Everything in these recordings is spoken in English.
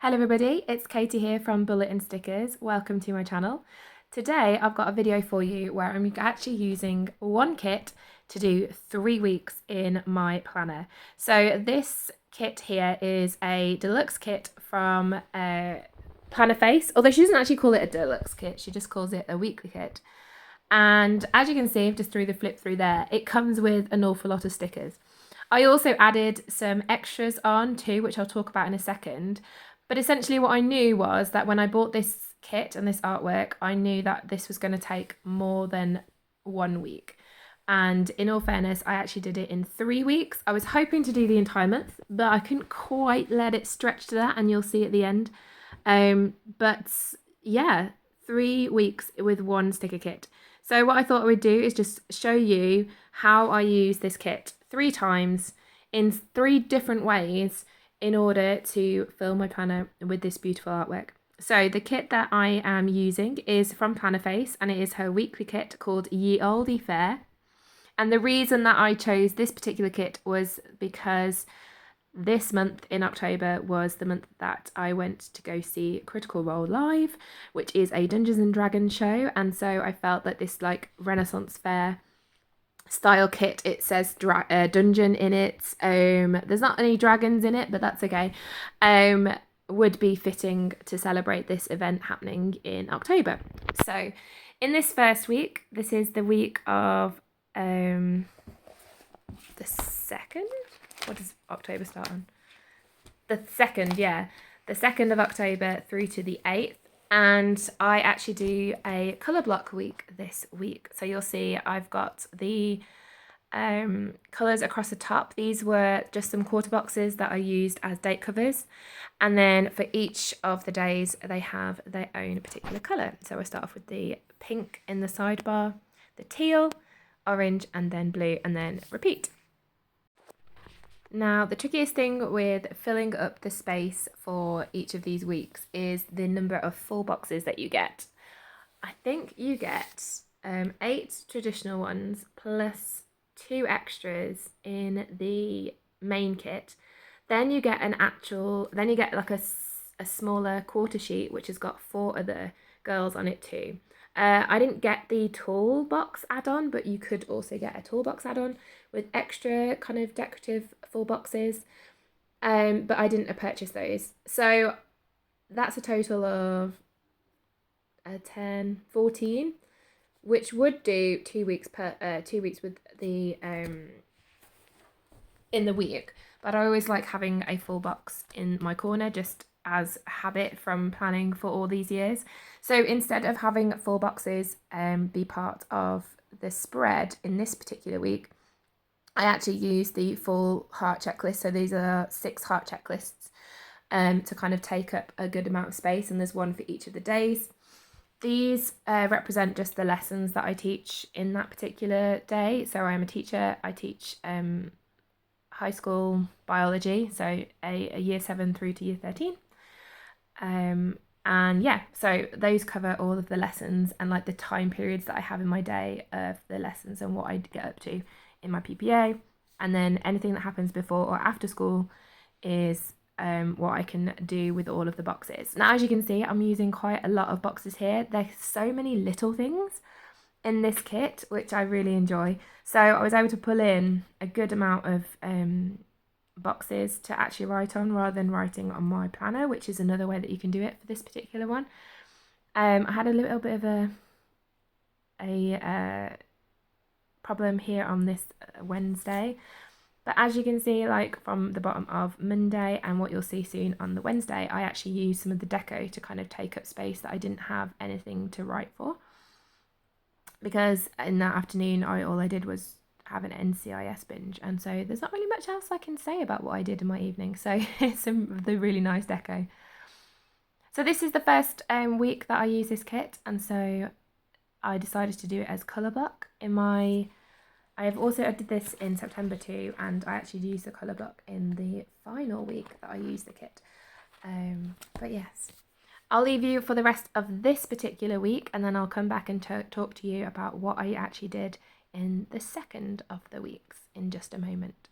Hello everybody, it's Katie here from Bullet and Stickers. Welcome to my channel. Today I've got a video for you where I'm actually using one kit to do 3 weeks in my planner. So this kit here is a deluxe kit from Planner Face, although she doesn't actually call it a deluxe kit, she just calls it a weekly kit. And as you can see, I've just threw the flip through there, it comes with an awful lot of stickers. I also added some extras on too, which I'll talk about in a second. But essentially what I knew was that when I bought this kit and this artwork, I knew that this was going to take more than 1 week. And in all fairness, I actually did it in 3 weeks. I was hoping to do the entire month, but I couldn't quite let it stretch to that, and you'll see at the end. But yeah, 3 weeks with one sticker kit. So what I thought I would do is just show you how I use this kit 3 times in 3 different ways in order to fill my planner with this beautiful artwork. So the kit that I am using is from Planner Face, and it is her weekly kit called Olde Faire. And the reason that I chose this particular kit was because this month in October was the month that I went to go see Critical Role live, which is a Dungeons and Dragons show, and so I felt that this like Renaissance fair style kit, it says dungeon in it, there's not any dragons in it, but that's okay, would be fitting to celebrate this event happening in October. So in this first week, this is the week of the 2nd, what does October start on? The 2nd, yeah, the 2nd of October through to the 8th. And I actually do a colour block week this week. So you'll see I've got the colours across the top. These were just some quarter boxes that I used as date covers. And then for each of the days, they have their own particular colour. So I start off with the pink in the sidebar, the teal, orange, and then blue, and then repeat. Now, the trickiest thing with filling up the space for each of these weeks is the number of full boxes that you get. I think you get 8 traditional ones plus 2 extras in the main kit. Then you get like a smaller quarter sheet which has got 4 other girls on it too. I didn't get the toolbox add-on, but you could also get a toolbox add-on with extra kind of decorative full boxes, but I didn't purchase those. So that's a total of 10, 14, which would do 2 weeks per 2 weeks with the in the week. But I always like having a full box in my corner, just as a habit from planning for all these years. So instead of having full boxes be part of the spread in this particular week, I actually use the full heart checklist. So these are 6 heart checklists to kind of take up a good amount of space, and there's one for each of the days. These represent just the lessons that I teach in that particular day. So I'm a teacher, I teach high school biology, so a year 7 through to year 13. And yeah, so those cover all of the lessons and like the time periods that I have in my day of the lessons and what I get up to in my PPA. And then anything that happens before or after school is what I can do with all of the boxes. Now, as you can see, I'm using quite a lot of boxes here. There's so many little things in this kit, which I really enjoy. So I was able to pull in a good amount of boxes to actually write on rather than writing on my planner, which is another way that you can do it for this particular one. I had a little bit of a problem here on this Wednesday, but as you can see, like from the bottom of Monday and what you'll see soon on the Wednesday, I actually used some of the deco to kind of take up space that I didn't have anything to write for, because in that afternoon all I did was have an NCIS binge, and so there's not really much else I can say about what I did in my evening. So it's some of the really nice deco. So this is the first week that I use this kit, and so I decided to do it as colour block in my... I did this in September too, and I actually used the colour block in the final week that I used the kit. But yes, I'll leave you for the rest of this particular week, and then I'll come back and talk to you about what I actually did in the 2nd of the weeks in just a moment.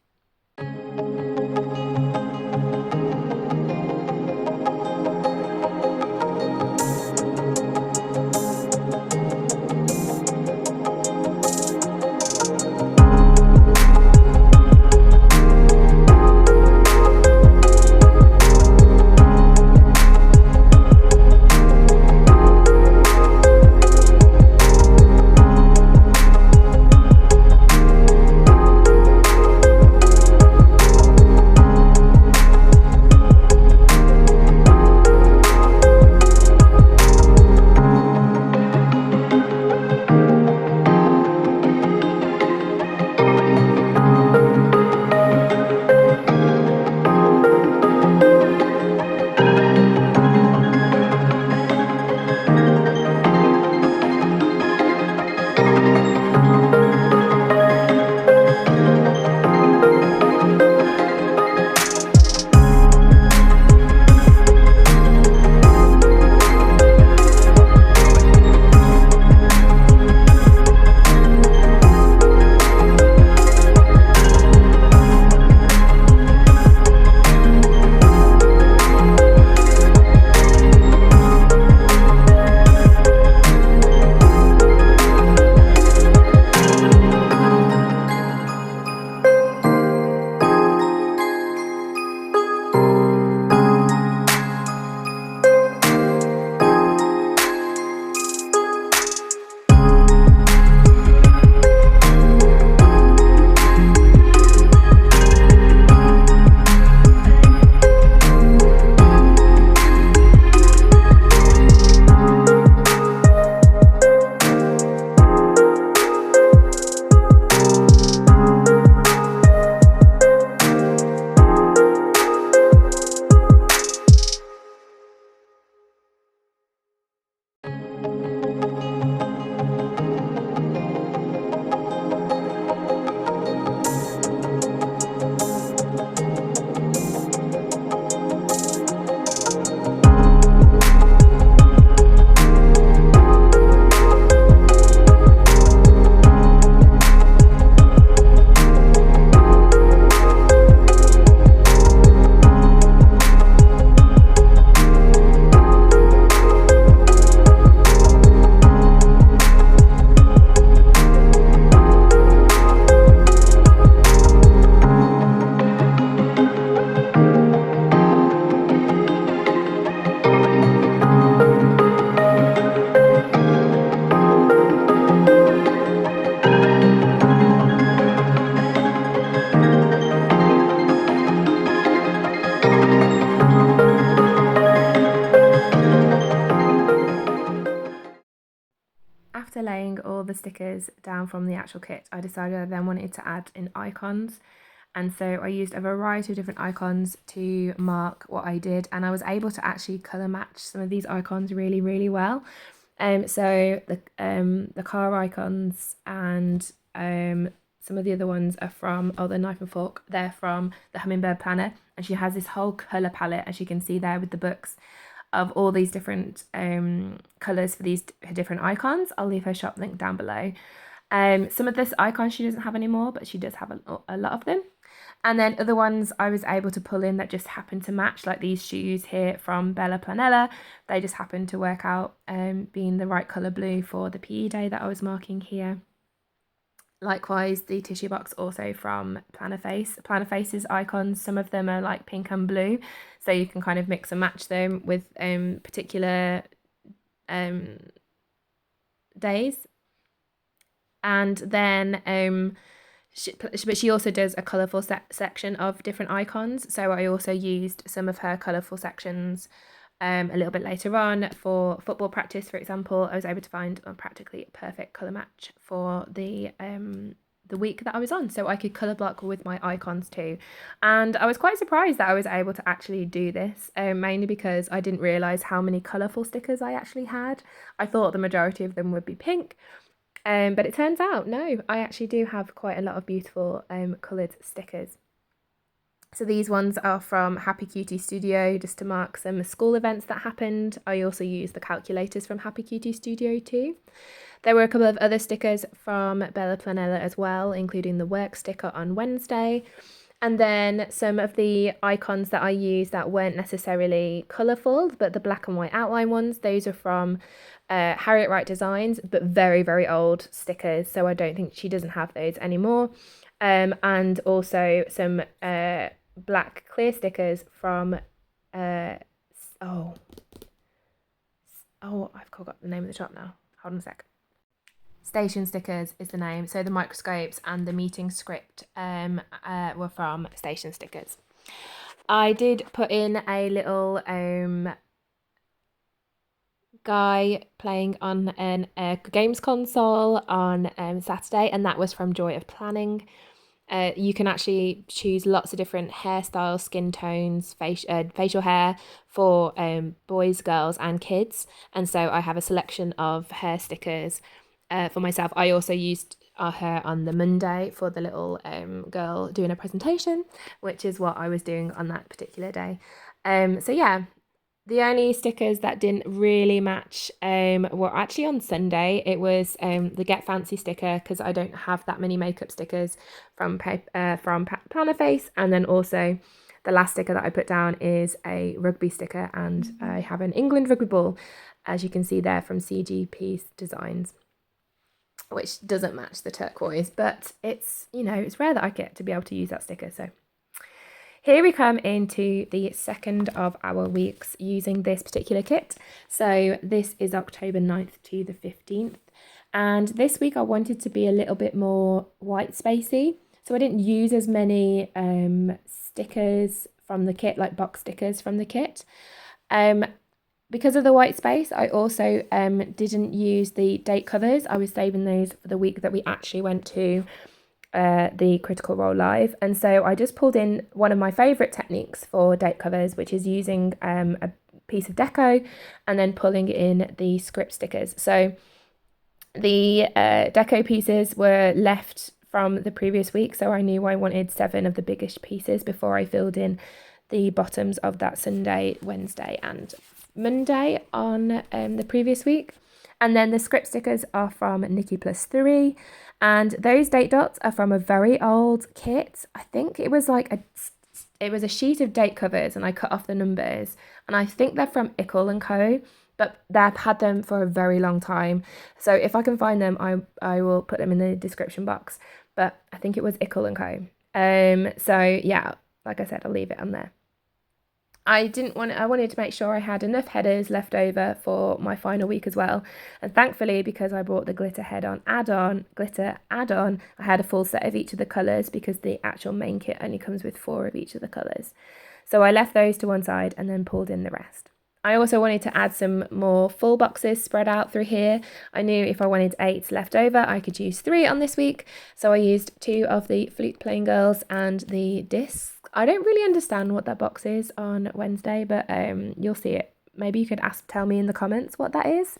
the stickers down from the actual kit, I decided I then wanted to add in icons. And so I used a variety of different icons to mark what I did, and I was able to actually colour match some of these icons really, really well. So the car icons and some of the other ones are from the knife and fork. They're from the Hummingbird Planner, and she has this whole colour palette, as you can see there with the books, of all these different colours for these different icons. I'll leave her shop link down below. Some of this icons she doesn't have anymore, but she does have a lot of them. And then other ones I was able to pull in that just happened to match, like these shoes here from Bella Planella. They just happened to work out being the right colour blue for the PE day that I was marking here. Likewise, the tissue box also from Planner Face. Planner Face's icons, some of them are like pink and blue, so you can kind of mix and match them with particular days. And then but she also does a colourful section of different icons, so I also used some of her colourful sections a little bit later on for football practice. For example, I was able to find a practically perfect colour match for the week that I was on, so I could colour block with my icons too. And I was quite surprised that I was able to actually do this, mainly because I didn't realise how many colourful stickers I actually had. I thought the majority of them would be pink, but it turns out, no, I actually do have quite a lot of beautiful coloured stickers. So these ones are from Happy Cutie Studio, just to mark some school events that happened. I also used the calculators from Happy Cutie Studio too. There were a couple of other stickers from Bella Planella as well, including the work sticker on Wednesday. And then some of the icons that I used that weren't necessarily colourful, but the black and white outline ones, those are from Harriet Wright Designs, but very, very old stickers, so I don't think she doesn't have those anymore. And also some black clear stickers from I've forgot the name of the shop now. Hold on a sec. Station Stickers is the name. So the microscopes and the meeting script were from Station Stickers. I did put in a little guy playing on a games console on Saturday, and that was from Joy of Planning. You can actually choose lots of different hairstyles, skin tones, facial hair for boys, girls and kids, and so I have a selection of hair stickers for myself. I also used her on the Monday for the little girl doing a presentation, which is what I was doing on that particular day. So yeah, the only stickers that didn't really match were actually on Sunday. It was the Get Fancy sticker, because I don't have that many makeup stickers from Planner Face, and then also the last sticker that I put down is a rugby sticker, and I have an England rugby ball, as you can see there, from CGP Designs, which doesn't match the turquoise, but it's, you know, it's rare that I get to be able to use that sticker. So here we come into the second of our weeks using this particular kit. So this is October 9th to the 15th. And this week I wanted to be a little bit more white spacey. So I didn't use as many stickers from the kit, like box stickers from the kit. Because of the white space, I also didn't use the date covers. I was saving those for the week that we actually went to the Critical Role Live. And so I just pulled in one of my favourite techniques for date covers, which is using a piece of deco and then pulling in the script stickers. So the deco pieces were left from the previous week, so I knew I wanted 7 of the biggest pieces before I filled in the bottoms of that Sunday, Wednesday and Monday on the previous week. And then the script stickers are from Nikki Plus 3, and those date dots are from a very old kit. I think it was like a sheet of date covers, and I cut off the numbers, and I think they're from Ickle & Co, but they've had them for a very long time. So if I can find them, I will put them in the description box, but I think it was Ickle & Co. So yeah, like I said, I'll leave it on there. I wanted to make sure I had enough headers left over for my final week as well. And thankfully, because I bought the glitter add-on, I had a full set of each of the colours, because the actual main kit only comes with 4 of each of the colours. So I left those to one side and then pulled in the rest. I also wanted to add some more full boxes spread out through here. I knew if I wanted 8 left over, I could use 3 on this week. So I used 2 of the Flute Playing Girls and the disc. I don't really understand what that box is on Wednesday, but you'll see it. Maybe you could tell me in the comments what that is.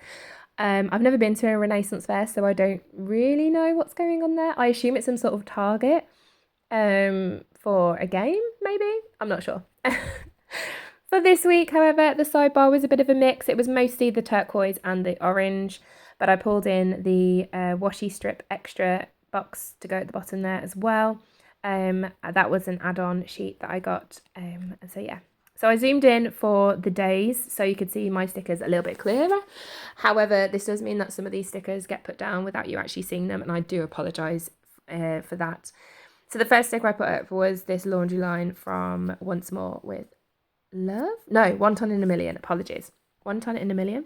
I've never been to a Renaissance fair, so I don't really know what's going on there. I assume it's some sort of target for a game, maybe? I'm not sure. For this week, however, the sidebar was a bit of a mix. It was mostly the turquoise and the orange, but I pulled in the washi strip extra box to go at the bottom there as well. That was an add-on sheet that I got. So yeah. So I zoomed in for the days so you could see my stickers a little bit clearer. However, this does mean that some of these stickers get put down without you actually seeing them, and I do apologise for that. So the first sticker I put up was this laundry line from Once More with Love? No, 1 ton in a million. Apologies. 1 ton in a million.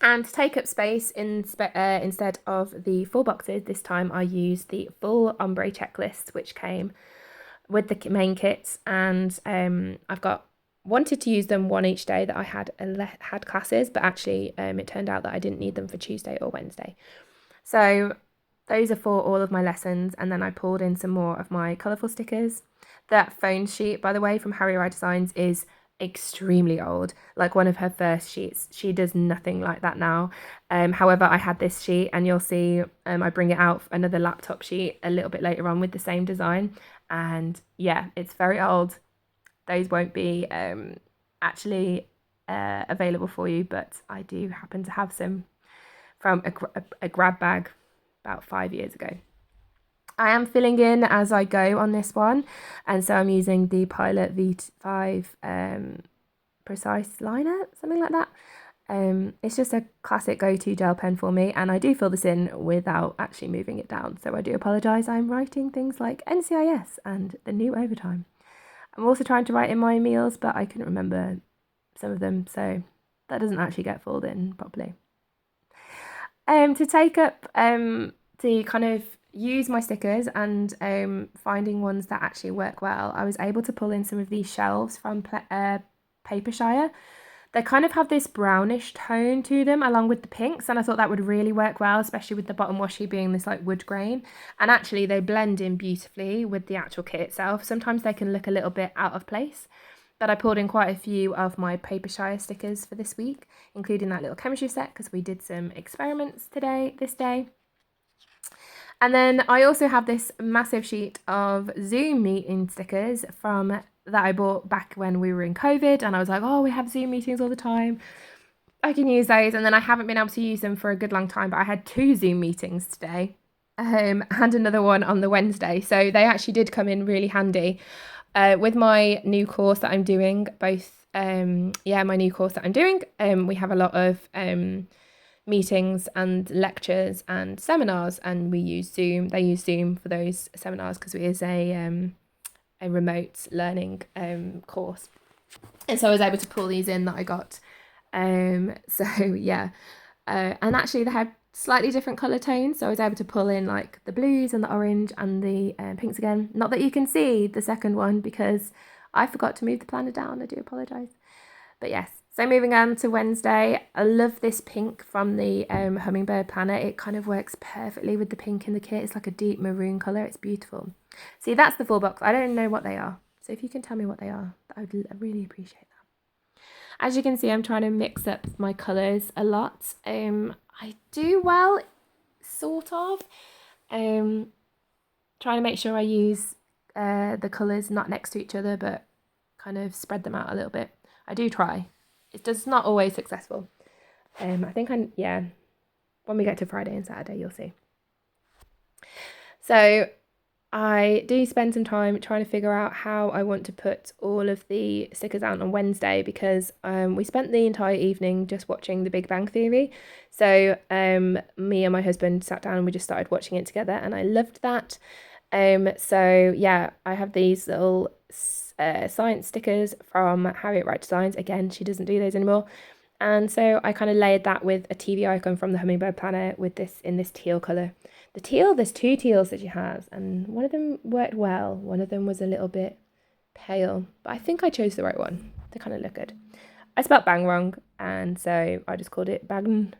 And to take up space instead of the full boxes, this time I used the full ombre checklist, which came with the main kits. And I've wanted to use them one each day that I had classes, but actually it turned out that I didn't need them for Tuesday or Wednesday. So those are for all of my lessons. And then I pulled in some more of my colourful stickers. That phone sheet, by the way, from Harriet Wright Designs is extremely old. Like one of her first sheets. She does nothing like that now. However, I had this sheet, and you'll see I bring it out, another laptop sheet a little bit later on with the same design. And yeah, it's very old. Those won't be actually available for you, but I do happen to have some from a grab bag about 5 years ago. I am filling in as I go on this one, and so I'm using the Pilot V5 Precise Liner, something like that. It's just a classic go-to gel pen for me, and I do fill this in without actually moving it down, so I do apologise. I'm writing things like NCIS and the new overtime. I'm also trying to write in my meals, but I couldn't remember some of them, so that doesn't actually get filled in properly. To take up, to kind of use my stickers and finding ones that actually work well, I was able to pull in some of these shelves from Papershire. They kind of have this brownish tone to them along with the pinks, and I thought that would really work well, especially with the bottom washi being this like wood grain. And actually they blend in beautifully with the actual kit itself. Sometimes they can look a little bit out of place, but I pulled in quite a few of my Papershire stickers for this week, including that little chemistry set because we did some experiments this day. And then I also have this massive sheet of Zoom meeting stickers that I bought back when we were in COVID, and I was like, oh, we have Zoom meetings all the time, I can use those. And then I haven't been able to use them for a good long time, but I had 2 Zoom meetings today and another one on the Wednesday, so they actually did come in really handy with my new course that I'm doing. My new course that I'm doing, we have a lot of meetings and lectures and seminars, and we use Zoom. They use Zoom for those seminars because it is a remote learning course, and so I was able to pull these in that I got. So yeah, and actually they had slightly different color tones, so I was able to pull in like the blues and the orange and the pinks again. Not that you can see the second one because I forgot to move the planner down. I do apologize, but yes. So moving on to Wednesday, I love this pink from the Hummingbird planner. It kind of works perfectly with the pink in the kit. It's like a deep maroon colour. It's beautiful. See, that's the full box. I don't know what they are. So if you can tell me what they are, I would really appreciate that. As you can see, I'm trying to mix up my colours a lot. I do well, sort of. Trying to make sure I use the colours not next to each other, but kind of spread them out a little bit. I do try. It's just not always successful. I think when we get to Friday and Saturday, you'll see. So I do spend some time trying to figure out how I want to put all of the stickers out on Wednesday, because we spent the entire evening just watching The Big Bang Theory. So me and my husband sat down and we just started watching it together, and I loved that. So yeah, I have these little science stickers from Harriet Wright Designs. Again, she doesn't do those anymore. And so I kind of layered that with a TV icon from the Hummingbird planner with this in this teal colour. The teal, there's 2 teals that she has, and one of them worked well. One of them was a little bit pale, but I think I chose the right one. They kind of look good. I spelt bang wrong, and so I just called it bang.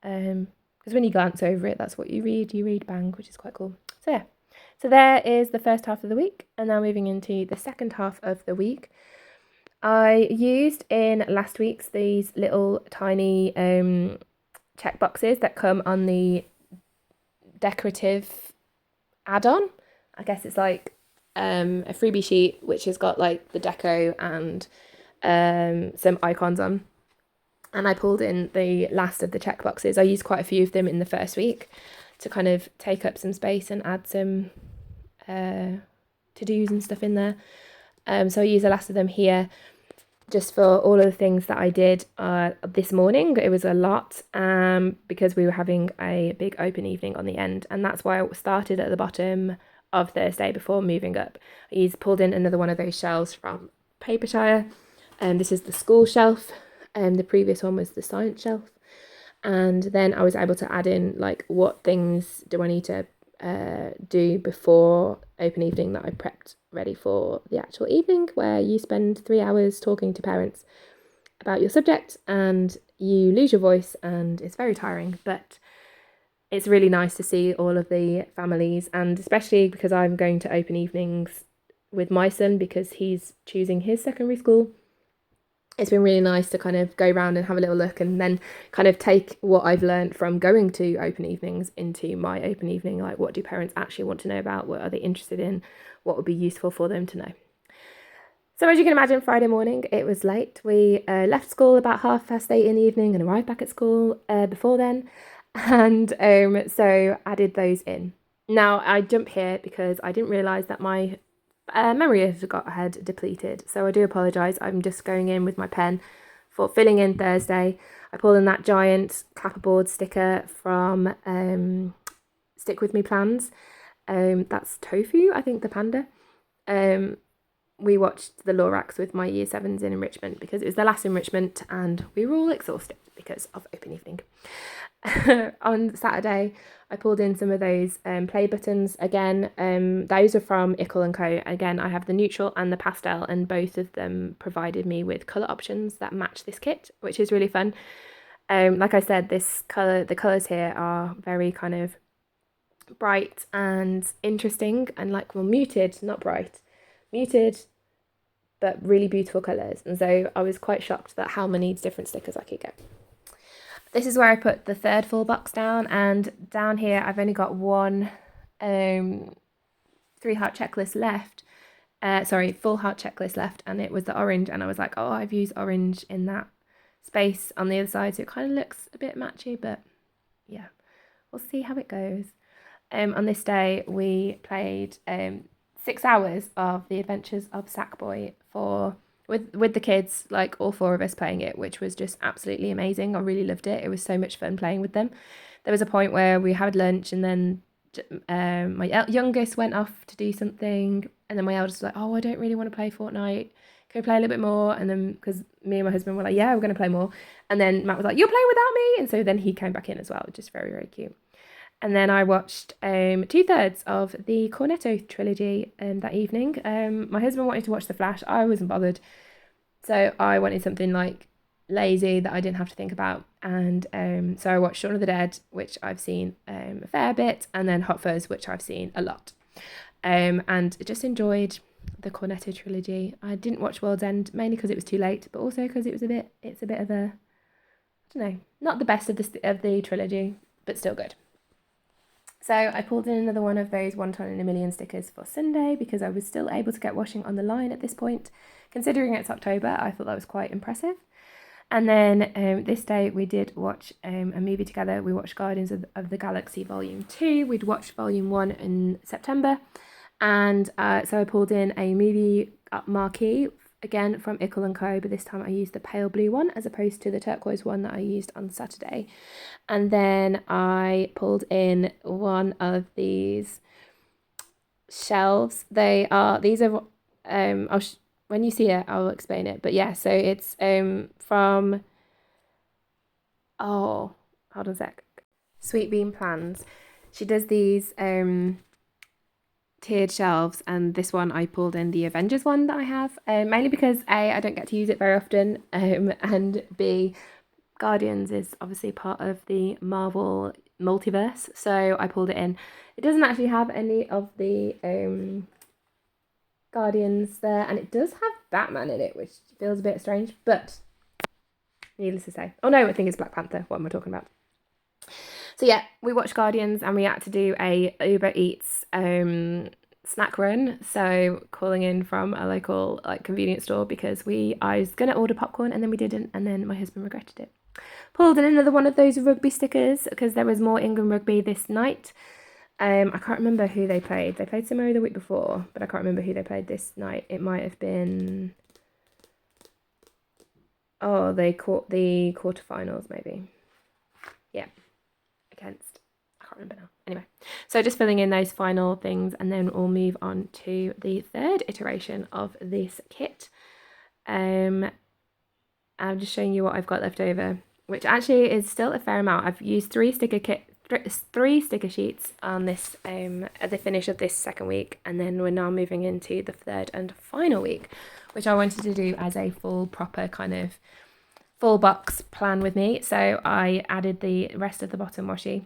Because when you glance over it, that's what you read bang, which is quite cool. So yeah, so there is the first half of the week, and now moving into the second half of the week. I used in last week's these little tiny check boxes that come on the decorative add-on. I guess it's like a freebie sheet which has got like the deco and some icons on. And I pulled in the last of the check boxes. I used quite a few of them in the first week to kind of take up some space and add some to-dos and stuff in there. So I used the last of them here just for all of the things that I did this morning. It was a lot because we were having a big open evening on the end, and that's why I started at the bottom of Thursday before moving up. I pulled in another one of those shelves from Papershire, and this is the school shelf, and the previous one was the science shelf. And then I was able to add in like what things do I need to do before open evening that I prepped ready for the actual evening, where you spend 3 hours talking to parents about your subject and you lose your voice and it's very tiring, but it's really nice to see all of the families, and especially because I'm going to open evenings with my son because he's choosing his secondary school. It's been really nice to kind of go around and have a little look and then kind of take what I've learned from going to open evenings into my open evening. Like, what do parents actually want to know about? What are they interested in? What would be useful for them to know? So as you can imagine, Friday morning, it was late. We left school about 8:30 in the evening and arrived back at school before then. And so added those in. Now, I jump here because I didn't realise that my memory had depleted, so I do apologise. I'm just going in with my pen for filling in Thursday. I pulled in that giant clapperboard sticker from Stick With Me Plans. That's Tofu, I think, the panda. We watched the Lorax with my year 7s in enrichment because it was the last enrichment and we were all exhausted because of open evening. On Saturday, I pulled in some of those play buttons again. Those are from Ickle & Co. Again, I have the neutral and the pastel, and both of them provided me with colour options that match this kit, which is really fun. Like I said, the colours here are very kind of bright and interesting and like, well, muted, not bright. Muted, but really beautiful colours. And so I was quite shocked at how many different stickers I could get. This is where I put the third full box down, and down here I've only got one 3-heart checklist left. Full heart checklist left, and it was the orange, and I was like, oh, I've used orange in that space on the other side, so it kind of looks a bit matchy, but yeah, we'll see how it goes. On this day, we played 6 hours of The Adventures of Sackboy with the kids, like all 4 of us playing it, which was just absolutely amazing. I really loved it. It was so much fun playing with them. There was a point where we had lunch and then my youngest went off to do something, and then my eldest was like, oh, I don't really want to play Fortnite. Can we play a little bit more? And then, because me and my husband were like, yeah, we're going to play more. And then Matt was like, you're playing without me? And so then he came back in as well, which is very, very cute. And then I watched 2/3 of the Cornetto trilogy that evening. My husband wanted to watch The Flash. I wasn't bothered. So I wanted something like lazy that I didn't have to think about. And so I watched Shaun of the Dead, which I've seen a fair bit, and then Hot Fuzz, which I've seen a lot. And just enjoyed the Cornetto trilogy. I didn't watch World's End, mainly because it was too late, but also because it's a bit of a, I don't know, not the best of the trilogy, but still good. So I pulled in another one of those 1 ton in a million stickers for Sunday because I was still able to get washing on the line at this point. Considering it's October, I thought that was quite impressive. And then this day we did watch a movie together. We watched Guardians of the Galaxy Volume 2. We'd watched Volume 1 in September. And so I pulled in a movie marquee, again from Ickle & Co, but this time I used the pale blue one as opposed to the turquoise one that I used on Saturday. And then I pulled in one of these shelves. These are when you see it, I'll explain it. But yeah, so it's from, hold on a sec, Sweet Bean Plans. She does these tiered shelves, and this one I pulled in the Avengers one that I have, mainly because A, I don't get to use it very often, and B, Guardians is obviously part of the Marvel multiverse, so I pulled it in. It doesn't actually have any of the Guardians there, and it does have Batman in it, which feels a bit strange, but needless to say. Oh no, I think it's Black Panther. What am I talking about? So yeah, we watched Guardians and we had to do a Uber Eats snack run. So calling in from a local convenience store because I was gonna order popcorn and then we didn't, and then my husband regretted it. Pulled in another one of those rugby stickers because there was more England rugby this night. I can't remember who they played. They played Samoa the week before, but I can't remember who they played this night. It might have been... Oh, they caught the quarterfinals, maybe. Yeah, against... I can't remember now. Anyway, so just filling in those final things, and then we'll move on to the third iteration of this kit. I'm just showing you what I've got left over, which actually is still a fair amount. I've used three sticker sheets on this at the finish of this second week, and then we're now moving into the third and final week, which I wanted to do as a proper kind of full box plan with me. So I added the rest of the bottom washi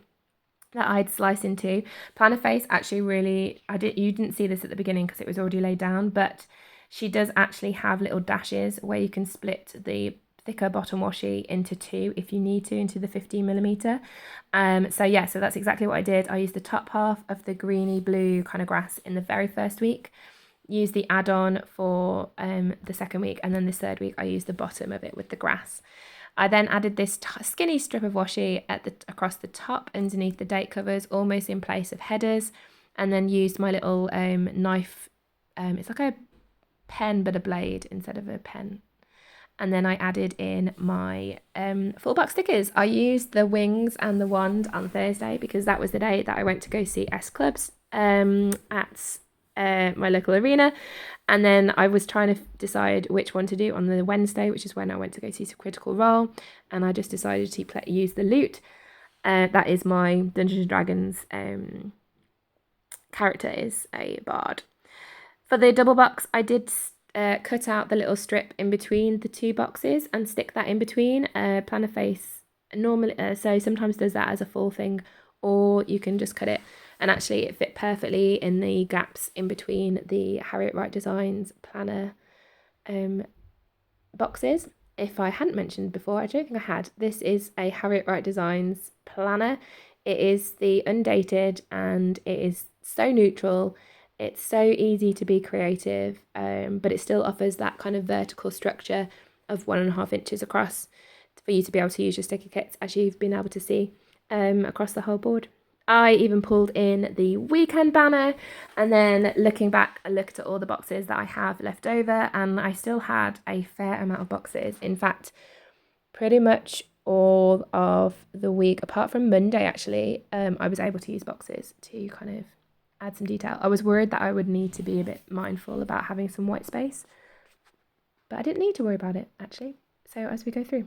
that I'd sliced into. Planner Face actually really, you didn't see this at the beginning because it was already laid down, but she does actually have little dashes where you can split the thicker bottom washi into two if you need to, into the 15mm. So that's exactly what I did. I used the top half of the greeny blue kind of grass in the very first week, used the add-on for the second week, and then this third week I used the bottom of it with the grass. I then added this skinny strip of washi across the top underneath the date covers, almost in place of headers, and then used my little knife. It's like a pen but a blade instead of a pen. And then I added in my full box stickers. I used the wings and the wand on Thursday because that was the day that I went to go see S Clubs at my local arena, and then I was trying to decide which one to do on the Wednesday, which is when I went to go see Critical Role, and I just decided to use the lute. That is my Dungeons & Dragons character, is a bard. For the double box, I did cut out the little strip in between the two boxes and stick that in between. Planner Face normally, so sometimes does that as a full thing, or you can just cut it, and actually it fit perfectly in the gaps in between the Harriet Wright Designs planner boxes. If I hadn't mentioned before, I don't think I had, this is a Harriet Wright Designs planner. It is the undated, and it is so neutral. It's so easy to be creative, but it still offers that kind of vertical structure of 1.5 inches across for you to be able to use your sticker kits, as you've been able to see across the whole board. I even pulled in the weekend banner, and then looking back, I looked at all the boxes that I have left over, and I still had a fair amount of boxes. In fact, pretty much all of the week, apart from Monday actually, I was able to use boxes to kind of add some detail. I was worried that I would need to be a bit mindful about having some white space, but I didn't need to worry about it actually. So as we go through,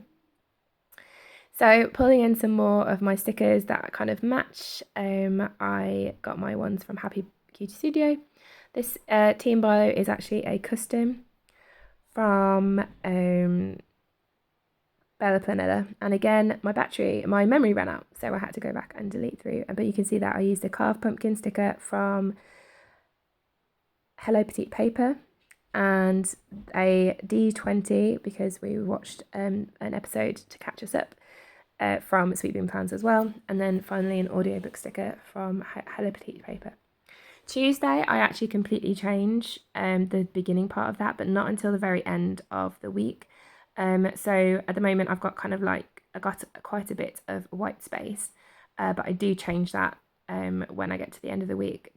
so pulling in some more of my stickers that kind of match, I got my ones from Happy Cutie Studio. This Team Bio is actually a custom from Bella Planella, and again my memory ran out, so I had to go back and delete through, but you can see that I used a carved pumpkin sticker from Hello Petite Paper, and a D20 because we watched an episode to catch us up from Sweet Bean Plans as well, and then finally an audiobook sticker from Hello Petite Paper. Tuesday I actually completely changed the beginning part of that, but not until the very end of the week. So at the moment I've got I got quite a bit of white space, but I do change that when I get to the end of the week,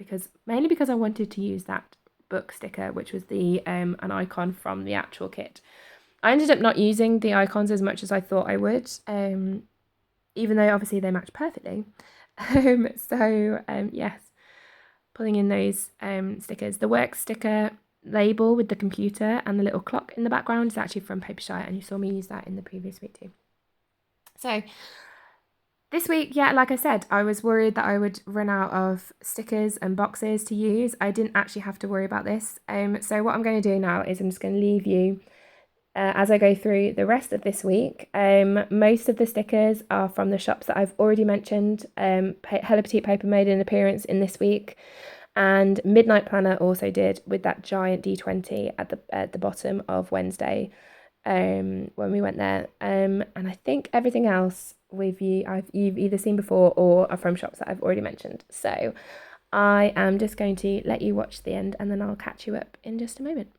mainly because I wanted to use that book sticker, which was the an icon from the actual kit. I ended up not using the icons as much as I thought I would, even though obviously they match perfectly. Yes, pulling in those stickers. The work sticker label with the computer and the little clock in the background is actually from Paper Shy, and you saw me use that in the previous week too. So This week, yeah, like I said, I was worried that I would run out of stickers and boxes to use. I didn't actually have to worry about this. So what I'm going to do now is I'm just going to leave you as I go through the rest of this week. Most of the stickers are from the shops that I've already mentioned. Hello Petite Paper made an appearance in this week, and Midnight Planner also did, with that giant D20 at the bottom of Wednesday when we went there. And I think everything else you've either seen before or are from shops that I've already mentioned. So I am just going to let you watch the end, and then I'll catch you up in just a moment.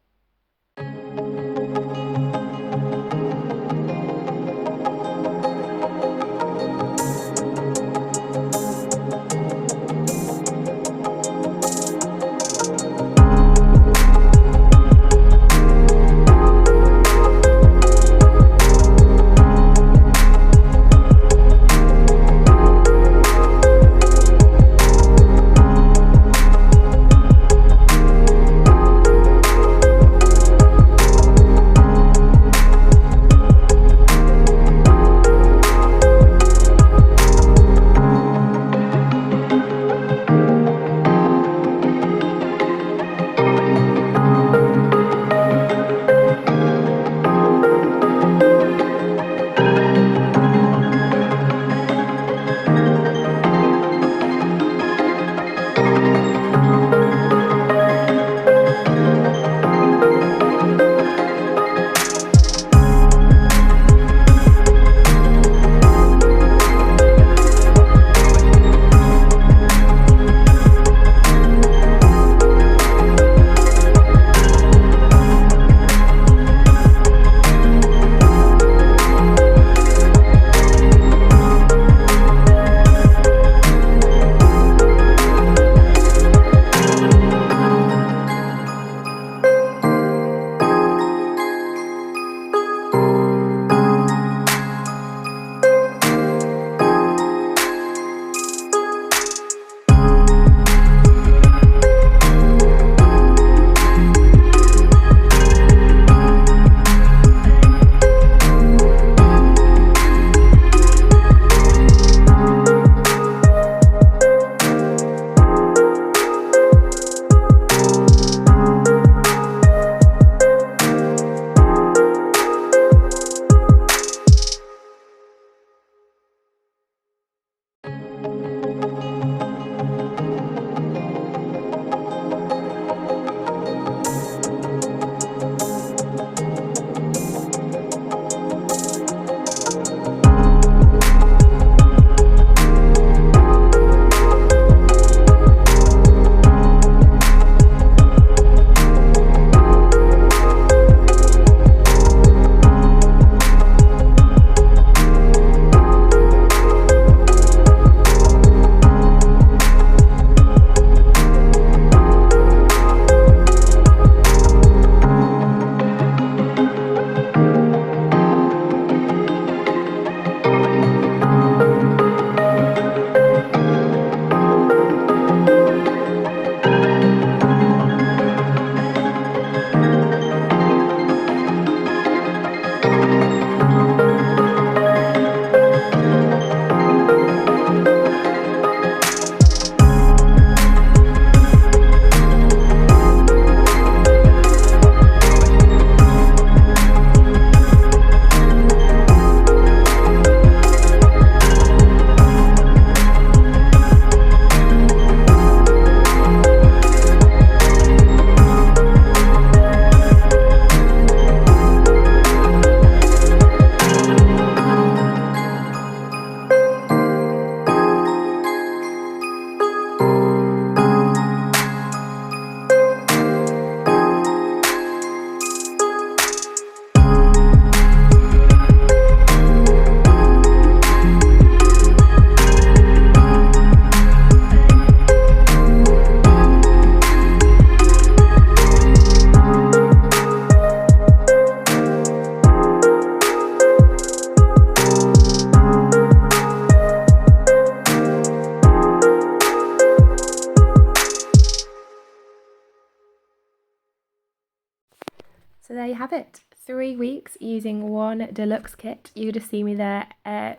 So there you have it, 3 weeks using one deluxe kit. You just see me there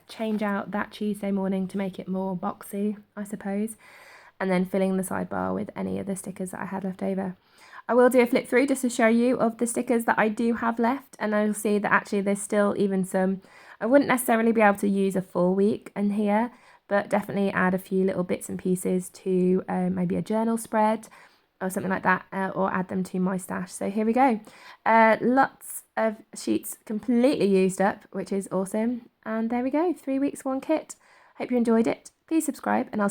change out that Tuesday morning to make it more boxy, I suppose, and then filling the sidebar with any of the stickers that I had left over. I will do a flip through just to show you of the stickers that I do have left, and I'll see that actually there's still even some. I wouldn't necessarily be able to use a full week in here, but definitely add a few little bits and pieces to maybe a journal spread or something like that, or add them to my stash. So here we go. Lots of sheets completely used up, which is awesome. And there we go, 3 weeks, one kit. Hope you enjoyed it. Please subscribe, and I'll